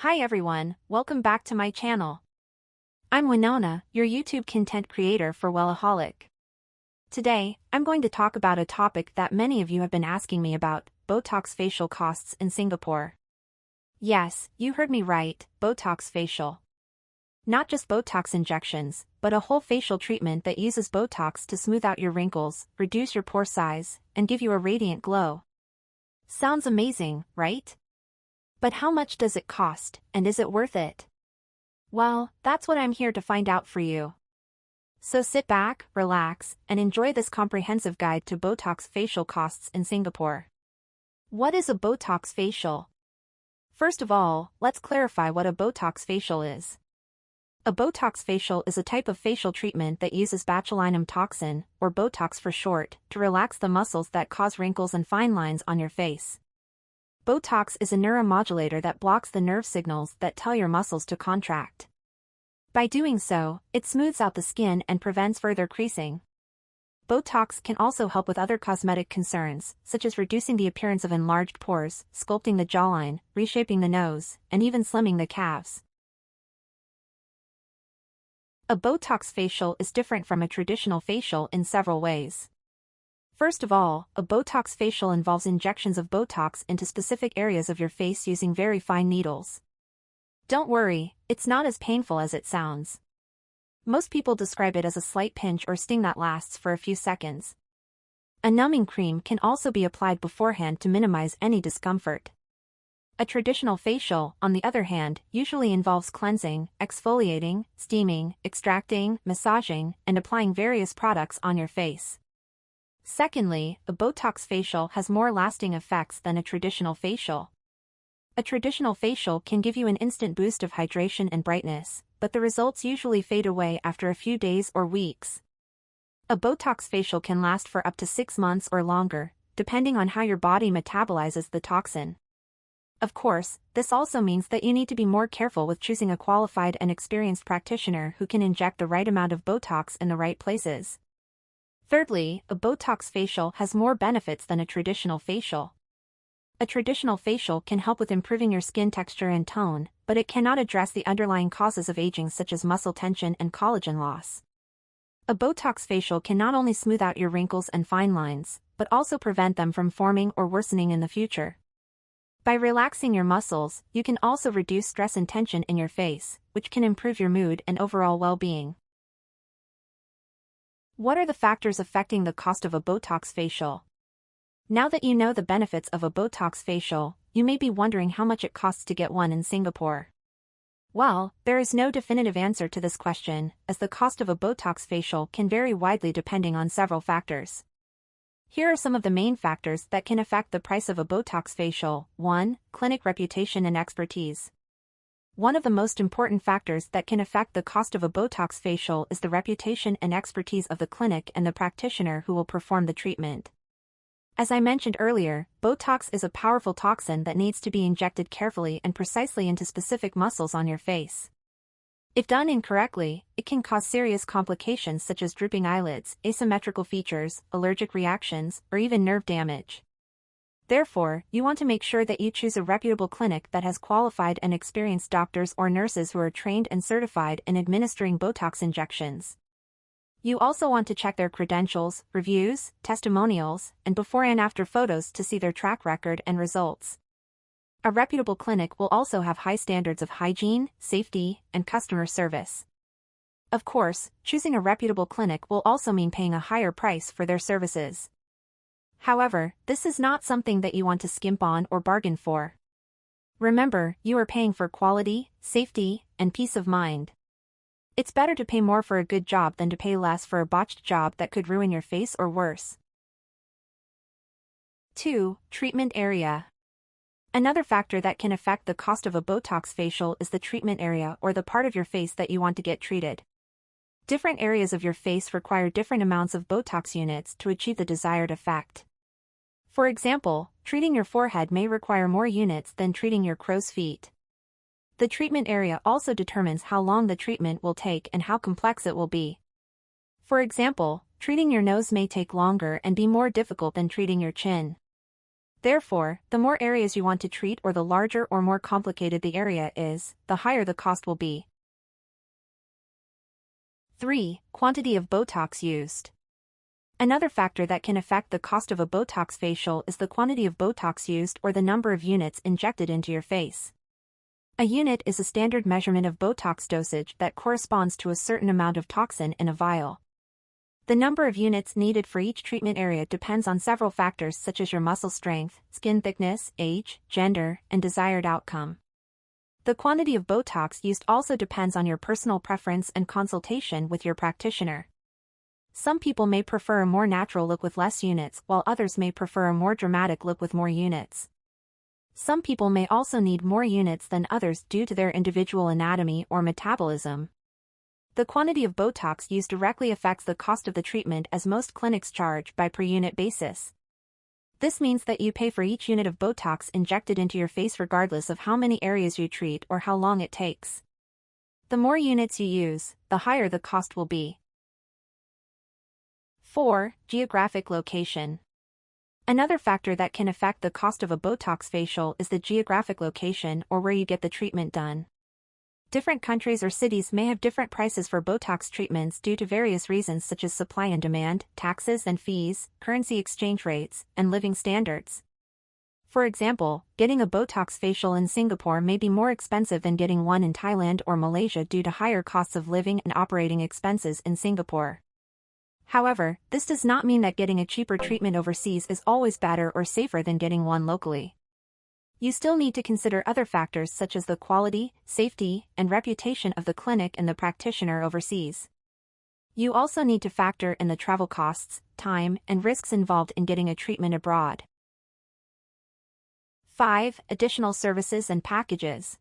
Hi everyone, welcome back to my channel. I'm Winona, your YouTube content creator for Wellaholic. Today, I'm going to talk about a topic that many of you have been asking me about, Botox facial costs in Singapore. Yes, you heard me right, Botox facial. Not just Botox injections, but a whole facial treatment that uses Botox to smooth out your wrinkles, reduce your pore size, and give you a radiant glow. Sounds amazing, right? But how much does it cost, and is it worth it? Well, that's what I'm here to find out for you. So sit back, relax, and enjoy this comprehensive guide to Botox facial costs in Singapore. What is a Botox facial? First of all, let's clarify what a Botox facial is. A Botox facial is a type of facial treatment that uses botulinum toxin, or Botox for short, to relax the muscles that cause wrinkles and fine lines on your face. Botox is a neuromodulator that blocks the nerve signals that tell your muscles to contract. By doing so, it smooths out the skin and prevents further creasing. Botox can also help with other cosmetic concerns, such as reducing the appearance of enlarged pores, sculpting the jawline, reshaping the nose, and even slimming the calves. A Botox facial is different from a traditional facial in several ways. First of all, a Botox facial involves injections of Botox into specific areas of your face using very fine needles. Don't worry, it's not as painful as it sounds. Most people describe it as a slight pinch or sting that lasts for a few seconds. A numbing cream can also be applied beforehand to minimize any discomfort. A traditional facial, on the other hand, usually involves cleansing, exfoliating, steaming, extracting, massaging, and applying various products on your face. Secondly, a Botox facial has more lasting effects than a traditional facial. A traditional facial can give you an instant boost of hydration and brightness, but the results usually fade away after a few days or weeks. A Botox facial can last for up to 6 months or longer, depending on how your body metabolizes the toxin. Of course, this also means that you need to be more careful with choosing a qualified and experienced practitioner who can inject the right amount of Botox in the right places. Thirdly, a Botox facial has more benefits than a traditional facial. A traditional facial can help with improving your skin texture and tone, but it cannot address the underlying causes of aging such as muscle tension and collagen loss. A Botox facial can not only smooth out your wrinkles and fine lines, but also prevent them from forming or worsening in the future. By relaxing your muscles, you can also reduce stress and tension in your face, which can improve your mood and overall well-being. What are the factors affecting the cost of a Botox facial? Now that you know the benefits of a Botox facial, you may be wondering how much it costs to get one in Singapore. Well, there is no definitive answer to this question, as the cost of a Botox facial can vary widely depending on several factors. Here are some of the main factors that can affect the price of a Botox facial. 1. Clinic reputation and expertise. One of the most important factors that can affect the cost of a Botox facial is the reputation and expertise of the clinic and the practitioner who will perform the treatment. As I mentioned earlier, Botox is a powerful toxin that needs to be injected carefully and precisely into specific muscles on your face. If done incorrectly, it can cause serious complications such as drooping eyelids, asymmetrical features, allergic reactions, or even nerve damage. Therefore, you want to make sure that you choose a reputable clinic that has qualified and experienced doctors or nurses who are trained and certified in administering Botox injections. You also want to check their credentials, reviews, testimonials, and before and after photos to see their track record and results. A reputable clinic will also have high standards of hygiene, safety, and customer service. Of course, choosing a reputable clinic will also mean paying a higher price for their services. However, this is not something that you want to skimp on or bargain for. Remember, you are paying for quality, safety, and peace of mind. It's better to pay more for a good job than to pay less for a botched job that could ruin your face or worse. 2. Treatment area. Another factor that can affect the cost of a Botox facial is the treatment area or the part of your face that you want to get treated. Different areas of your face require different amounts of Botox units to achieve the desired effect. For example, treating your forehead may require more units than treating your crow's feet. The treatment area also determines how long the treatment will take and how complex it will be. For example, treating your nose may take longer and be more difficult than treating your chin. Therefore, the more areas you want to treat or the larger or more complicated the area is, the higher the cost will be. 3. Quantity of Botox used. Another factor that can affect the cost of a Botox facial is the quantity of Botox used or the number of units injected into your face. A unit is a standard measurement of Botox dosage that corresponds to a certain amount of toxin in a vial. The number of units needed for each treatment area depends on several factors such as your muscle strength, skin thickness, age, gender, and desired outcome. The quantity of Botox used also depends on your personal preference and consultation with your practitioner. Some people may prefer a more natural look with less units, while others may prefer a more dramatic look with more units. Some people may also need more units than others due to their individual anatomy or metabolism. The quantity of Botox used directly affects the cost of the treatment, as most clinics charge by per unit basis. This means that you pay for each unit of Botox injected into your face regardless of how many areas you treat or how long it takes. The more units you use, the higher the cost will be. 4. Geographic location. Another factor that can affect the cost of a Botox facial is the geographic location or where you get the treatment done. Different countries or cities may have different prices for Botox treatments due to various reasons such as supply and demand, taxes and fees, currency exchange rates, and living standards. For example, getting a Botox facial in Singapore may be more expensive than getting one in Thailand or Malaysia due to higher costs of living and operating expenses in Singapore. However, this does not mean that getting a cheaper treatment overseas is always better or safer than getting one locally. You still need to consider other factors such as the quality, safety, and reputation of the clinic and the practitioner overseas. You also need to factor in the travel costs, time, and risks involved in getting a treatment abroad. 5. Additional services and packages.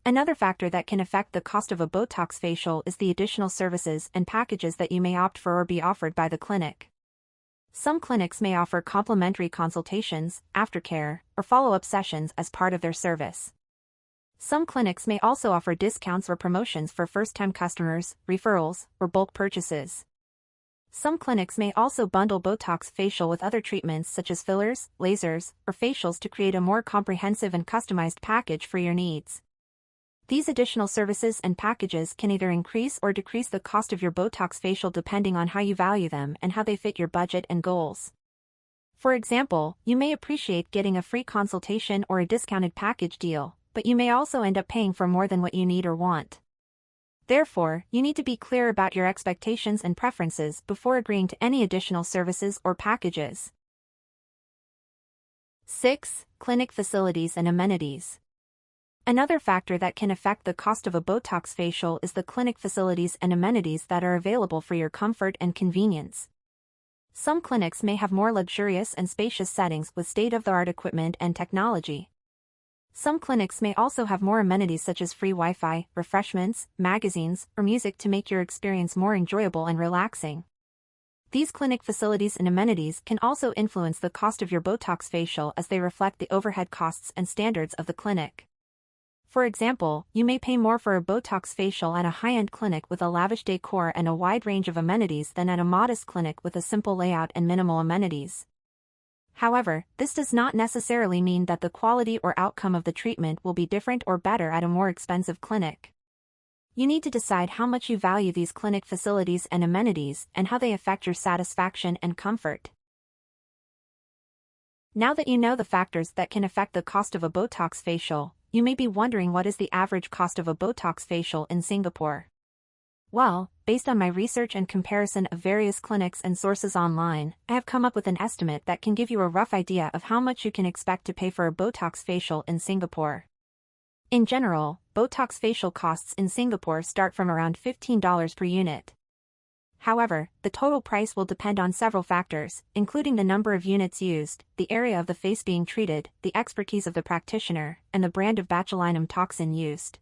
Another factor that can affect the cost of a Botox facial is the additional services and packages that you may opt for or be offered by the clinic. Some clinics may offer complimentary consultations, aftercare, or follow-up sessions as part of their service. Some clinics may also offer discounts or promotions for first-time customers, referrals, or bulk purchases. Some clinics may also bundle Botox facial with other treatments such as fillers, lasers, or facials to create a more comprehensive and customized package for your needs. These additional services and packages can either increase or decrease the cost of your Botox facial depending on how you value them and how they fit your budget and goals. For example, you may appreciate getting a free consultation or a discounted package deal, but you may also end up paying for more than what you need or want. Therefore, you need to be clear about your expectations and preferences before agreeing to any additional services or packages. 6. Clinic facilities and amenities. Another factor that can affect the cost of a Botox facial is the clinic facilities and amenities that are available for your comfort and convenience. Some clinics may have more luxurious and spacious settings with state-of-the-art equipment and technology. Some clinics may also have more amenities such as free Wi-Fi, refreshments, magazines, or music to make your experience more enjoyable and relaxing. These clinic facilities and amenities can also influence the cost of your Botox facial as they reflect the overhead costs and standards of the clinic. For example, you may pay more for a Botox facial at a high-end clinic with a lavish decor and a wide range of amenities than at a modest clinic with a simple layout and minimal amenities. However, this does not necessarily mean that the quality or outcome of the treatment will be different or better at a more expensive clinic. You need to decide how much you value these clinic facilities and amenities and how they affect your satisfaction and comfort. Now that you know the factors that can affect the cost of a Botox facial, you may be wondering what is the average cost of a Botox facial in Singapore. Well, based on my research and comparison of various clinics and sources online, I have come up with an estimate that can give you a rough idea of how much you can expect to pay for a Botox facial in Singapore. In general, Botox facial costs in Singapore start from around $15 per unit. However, the total price will depend on several factors, including the number of units used, the area of the face being treated, the expertise of the practitioner, and the brand of botulinum toxin used.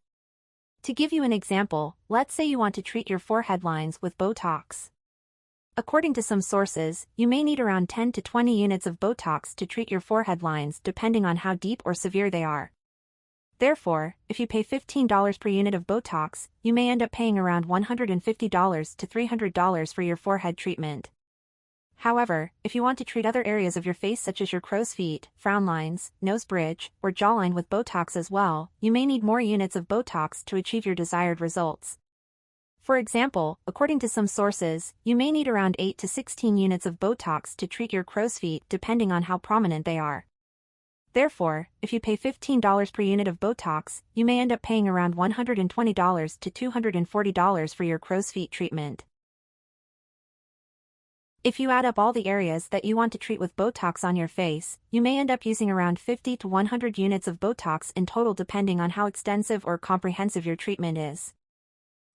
To give you an example, let's say you want to treat your forehead lines with Botox. According to some sources, you may need around 10 to 20 units of Botox to treat your forehead lines depending on how deep or severe they are. Therefore, if you pay $15 per unit of Botox, you may end up paying around $150 to $300 for your forehead treatment. However, if you want to treat other areas of your face such as your crow's feet, frown lines, nose bridge, or jawline with Botox as well, you may need more units of Botox to achieve your desired results. For example, according to some sources, you may need around 8 to 16 units of Botox to treat your crow's feet depending on how prominent they are. Therefore, if you pay $15 per unit of Botox, you may end up paying around $120 to $240 for your crow's feet treatment. If you add up all the areas that you want to treat with Botox on your face, you may end up using around 50 to 100 units of Botox in total depending on how extensive or comprehensive your treatment is.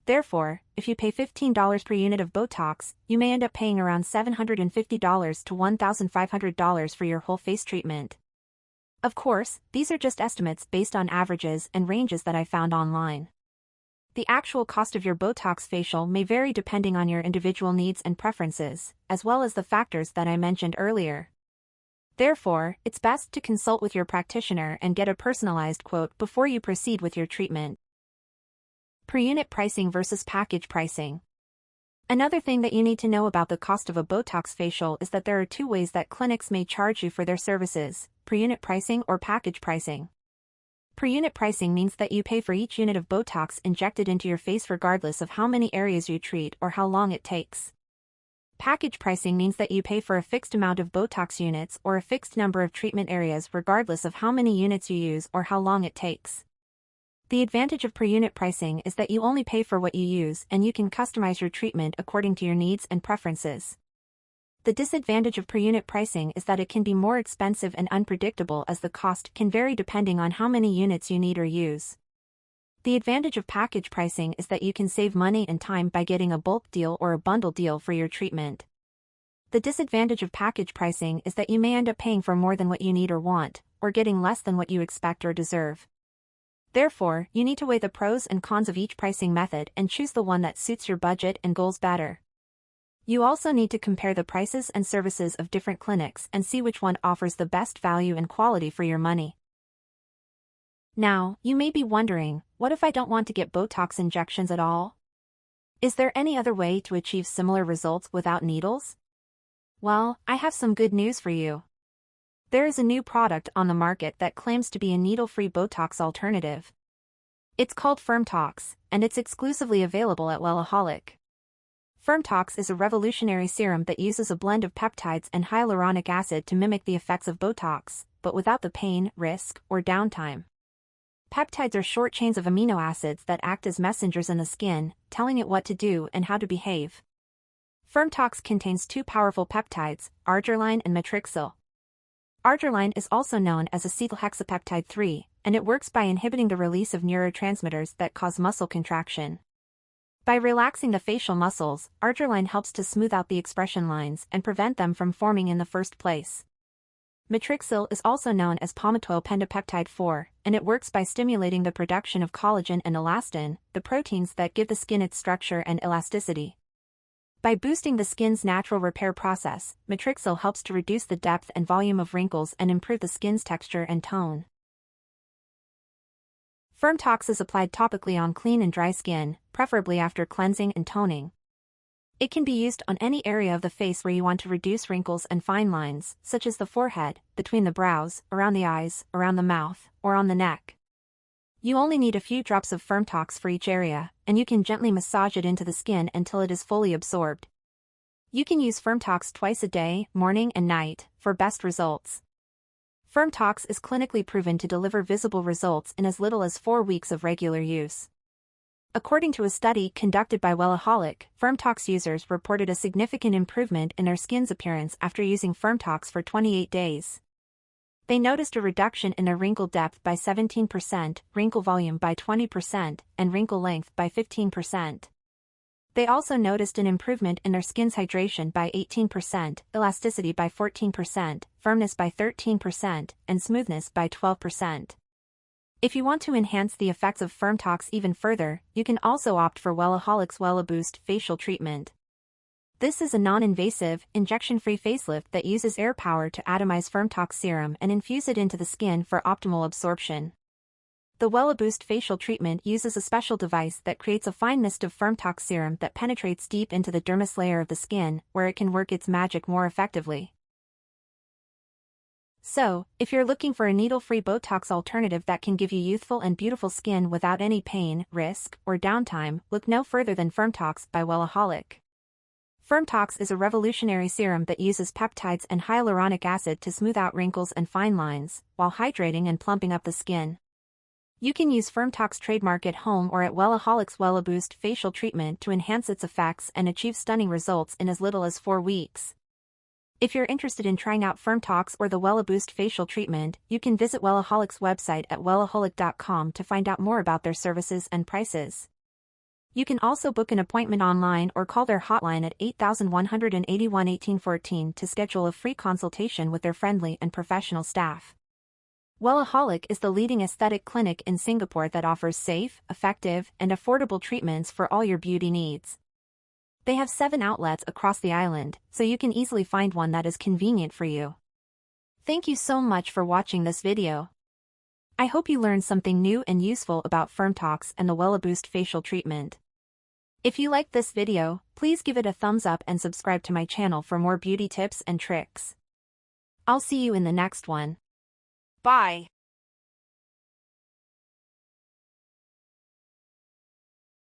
Therefore, if you pay $15 per unit of Botox, you may end up paying around $750 to $1,500 for your whole face treatment. Of course, these are just estimates based on averages and ranges that I found online. The actual cost of your Botox facial may vary depending on your individual needs and preferences, as well as the factors that I mentioned earlier. Therefore, it's best to consult with your practitioner and get a personalized quote before you proceed with your treatment. Per unit pricing versus package pricing. Another thing that you need to know about the cost of a Botox facial is that there are two ways that clinics may charge you for their services: per unit pricing or package pricing. Per unit pricing means that you pay for each unit of Botox injected into your face regardless of how many areas you treat or how long it takes. Package pricing means that you pay for a fixed amount of Botox units or a fixed number of treatment areas regardless of how many units you use or how long it takes. The advantage of per unit pricing is that you only pay for what you use and you can customize your treatment according to your needs and preferences. The disadvantage of per unit pricing is that it can be more expensive and unpredictable as the cost can vary depending on how many units you need or use. The advantage of package pricing is that you can save money and time by getting a bulk deal or a bundle deal for your treatment. The disadvantage of package pricing is that you may end up paying for more than what you need or want, or getting less than what you expect or deserve. Therefore, you need to weigh the pros and cons of each pricing method and choose the one that suits your budget and goals better. You also need to compare the prices and services of different clinics and see which one offers the best value and quality for your money. Now, you may be wondering, what if I don't want to get Botox injections at all? Is there any other way to achieve similar results without needles? Well, I have some good news for you. There is a new product on the market that claims to be a needle-free Botox alternative. It's called FirmTox, and it's exclusively available at Wellaholic. FirmTox is a revolutionary serum that uses a blend of peptides and hyaluronic acid to mimic the effects of Botox, but without the pain, risk, or downtime. Peptides are short chains of amino acids that act as messengers in the skin, telling it what to do and how to behave. FirmTox contains two powerful peptides, arginine and matrixyl. Arginine is also known as acetylhexapeptide 3, and it works by inhibiting the release of neurotransmitters that cause muscle contraction. By relaxing the facial muscles, arginine helps to smooth out the expression lines and prevent them from forming in the first place. Matrixyl is also known as palmitoyl pentapeptide 4, and it works by stimulating the production of collagen and elastin, the proteins that give the skin its structure and elasticity. By boosting the skin's natural repair process, matrixyl helps to reduce the depth and volume of wrinkles and improve the skin's texture and tone. FirmTox is applied topically on clean and dry skin, preferably after cleansing and toning. It can be used on any area of the face where you want to reduce wrinkles and fine lines, such as the forehead, between the brows, around the eyes, around the mouth, or on the neck. You only need a few drops of FirmTox for each area, and you can gently massage it into the skin until it is fully absorbed. You can use FirmTox twice a day, morning and night, for best results. FirmTox is clinically proven to deliver visible results in as little as 4 weeks of regular use. According to a study conducted by Wellaholic, FirmTox users reported a significant improvement in their skin's appearance after using FirmTox for 28 days. They noticed a reduction in their wrinkle depth by 17%, wrinkle volume by 20%, and wrinkle length by 15%. They also noticed an improvement in their skin's hydration by 18%, elasticity by 14%, firmness by 13%, and smoothness by 12%. If you want to enhance the effects of FirmTox even further, you can also opt for Wellaholic's WellaBoost Facial Treatment. This is a non-invasive, injection-free facelift that uses air power to atomize FirmTox serum and infuse it into the skin for optimal absorption. The WellaBoost Facial Treatment uses a special device that creates a fine mist of FirmTox serum that penetrates deep into the dermis layer of the skin, where it can work its magic more effectively. So, if you're looking for a needle-free Botox alternative that can give you youthful and beautiful skin without any pain, risk, or downtime, look no further than FirmTox by Wellaholic. FirmTox is a revolutionary serum that uses peptides and hyaluronic acid to smooth out wrinkles and fine lines, while hydrating and plumping up the skin. You can use FirmTox trademark at home or at Wellaholic's WellaBoost Facial Treatment to enhance its effects and achieve stunning results in as little as 4 weeks. If you're interested in trying out FirmTox or the WellaBoost Facial Treatment, you can visit Wellaholic's website at wellaholic.com to find out more about their services and prices. You can also book an appointment online or call their hotline at 8181-1814 to schedule a free consultation with their friendly and professional staff. Wellaholic is the leading aesthetic clinic in Singapore that offers safe, effective, and affordable treatments for all your beauty needs. They have 7 outlets across the island, so you can easily find one that is convenient for you. Thank you so much for watching this video. I hope you learned something new and useful about FirmTox and the WellaBoost Facial Treatment. If you liked this video, please give it a thumbs up and subscribe to my channel for more beauty tips and tricks. I'll see you in the next one. Bye.